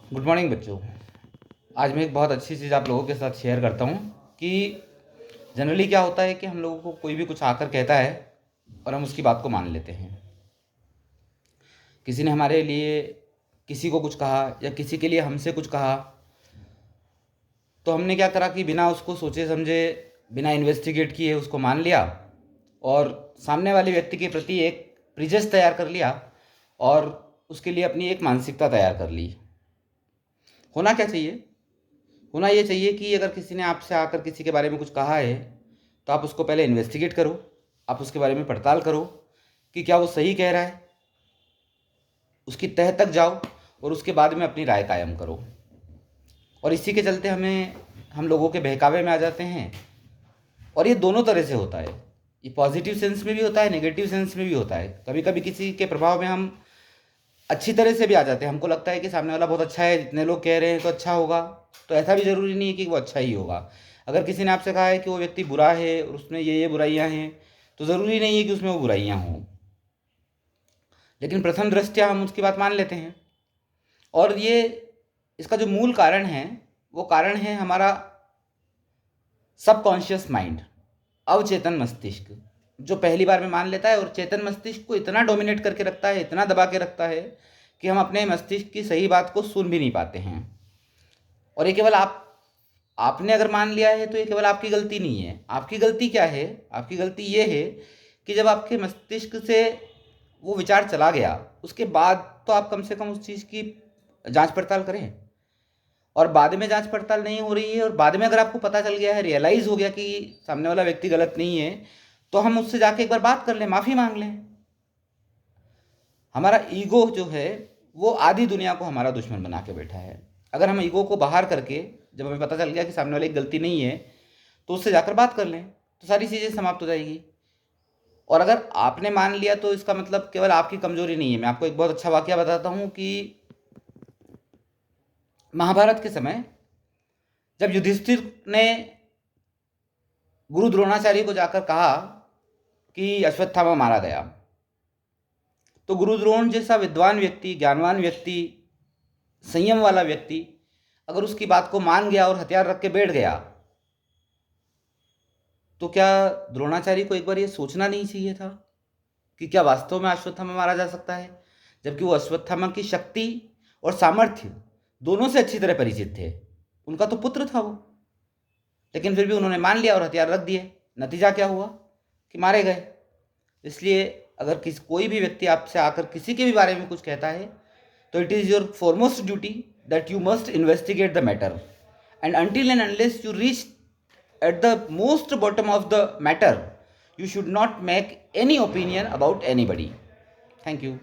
Good morning बच्चों। आज मैं एक बहुत अच्छी चीज़ आप लोगों के साथ शेयर करता हूँ कि जनरली क्या होता है कि हम लोगों को कोई भी कुछ आकर कहता है और हम उसकी बात को मान लेते हैं। किसी ने हमारे लिए किसी को कुछ कहा या किसी के लिए हमसे कुछ कहा, तो हमने क्या करा कि बिना उसको सोचे समझे, बिना इन्वेस्टिगेट किए उसको मान लिया और सामने वाले व्यक्ति के प्रति एक प्रिजस तैयार कर लिया और उसके लिए अपनी एक मानसिकता तैयार कर ली। होना क्या चाहिए? होना ये चाहिए कि अगर किसी ने आपसे आकर किसी के बारे में कुछ कहा है तो आप उसको पहले इन्वेस्टिगेट करो, आप उसके बारे में पड़ताल करो कि क्या वो सही कह रहा है, उसकी तह तक जाओ और उसके बाद में अपनी राय कायम करो। और इसी के चलते हम लोगों के बहकावे में आ जाते हैं। और ये दोनों तरह से होता है, ये पॉजिटिव सेंस में भी होता है, नेगेटिव सेंस में भी होता है। कभी कभी किसी के प्रभाव में हम अच्छी तरह से भी आ जाते हैं, हमको लगता है कि सामने वाला बहुत अच्छा है, जितने लोग कह रहे हैं तो अच्छा होगा। तो ऐसा भी ज़रूरी नहीं है कि वो अच्छा ही होगा। अगर किसी ने आपसे कहा है कि वो व्यक्ति बुरा है और उसमें ये बुराइयां हैं, तो ज़रूरी नहीं है कि उसमें वो बुराइयां हों, लेकिन प्रथम दृष्टया हम उसकी बात मान लेते हैं। और ये इसका जो मूल कारण है, वो कारण है हमारा सबकॉन्शियस माइंड, अवचेतन मस्तिष्क, जो पहली बार में मान लेता है और चेतन मस्तिष्क को इतना डोमिनेट करके रखता है, इतना दबा के रखता है कि हम अपने मस्तिष्क की सही बात को सुन भी नहीं पाते हैं। और ये केवल आपने अगर मान लिया है तो ये केवल आपकी गलती नहीं है। आपकी गलती क्या है? आपकी गलती ये है कि जब आपके मस्तिष्क से वो विचार चला गया, उसके बाद तो आप कम से कम उस चीज़ की जांच पड़ताल करें। और बाद में जांच पड़ताल नहीं हो रही है और बाद में अगर आपको पता चल गया है, रियलाइज़ हो गया कि सामने वाला व्यक्ति गलत नहीं है, तो हम उससे जाके एक बार बात कर लें, माफ़ी मांग लें। हमारा ईगो जो है वो आधी दुनिया को हमारा दुश्मन बना के बैठा है। अगर हम ईगो को बाहर करके, जब हमें पता चल गया कि सामने वाले की गलती नहीं है, तो उससे जाकर बात कर लें, तो सारी चीज़ें समाप्त हो जाएगी। और अगर आपने मान लिया तो इसका मतलब केवल आपकी कमजोरी नहीं है। मैं आपको एक बहुत अच्छा वाकया बताता हूँ कि महाभारत के समय जब युधिष्ठिर ने गुरु द्रोणाचार्य को जाकर कहा कि अश्वत्थामा मारा गया, तो गुरु द्रोण जैसा विद्वान व्यक्ति, ज्ञानवान व्यक्ति, संयम वाला व्यक्ति अगर उसकी बात को मान गया और हथियार रख के बैठ गया, तो क्या द्रोणाचार्य को एक बार ये सोचना नहीं चाहिए था कि क्या वास्तव में अश्वत्थामा मारा जा सकता है? जबकि वो अश्वत्थामा की शक्ति और सामर्थ्य दोनों से अच्छी तरह परिचित थे, उनका तो पुत्र था वो। लेकिन फिर भी उन्होंने मान लिया और हथियार रख दिए। नतीजा क्या हुआ कि मारे गए। इसलिए अगर कोई भी व्यक्ति आपसे आकर किसी के भी बारे में कुछ कहता है, तो it is your foremost duty that you must investigate the matter, and until and unless you reach at the most bottom of the matter, you should not make any opinion about anybody. Thank you.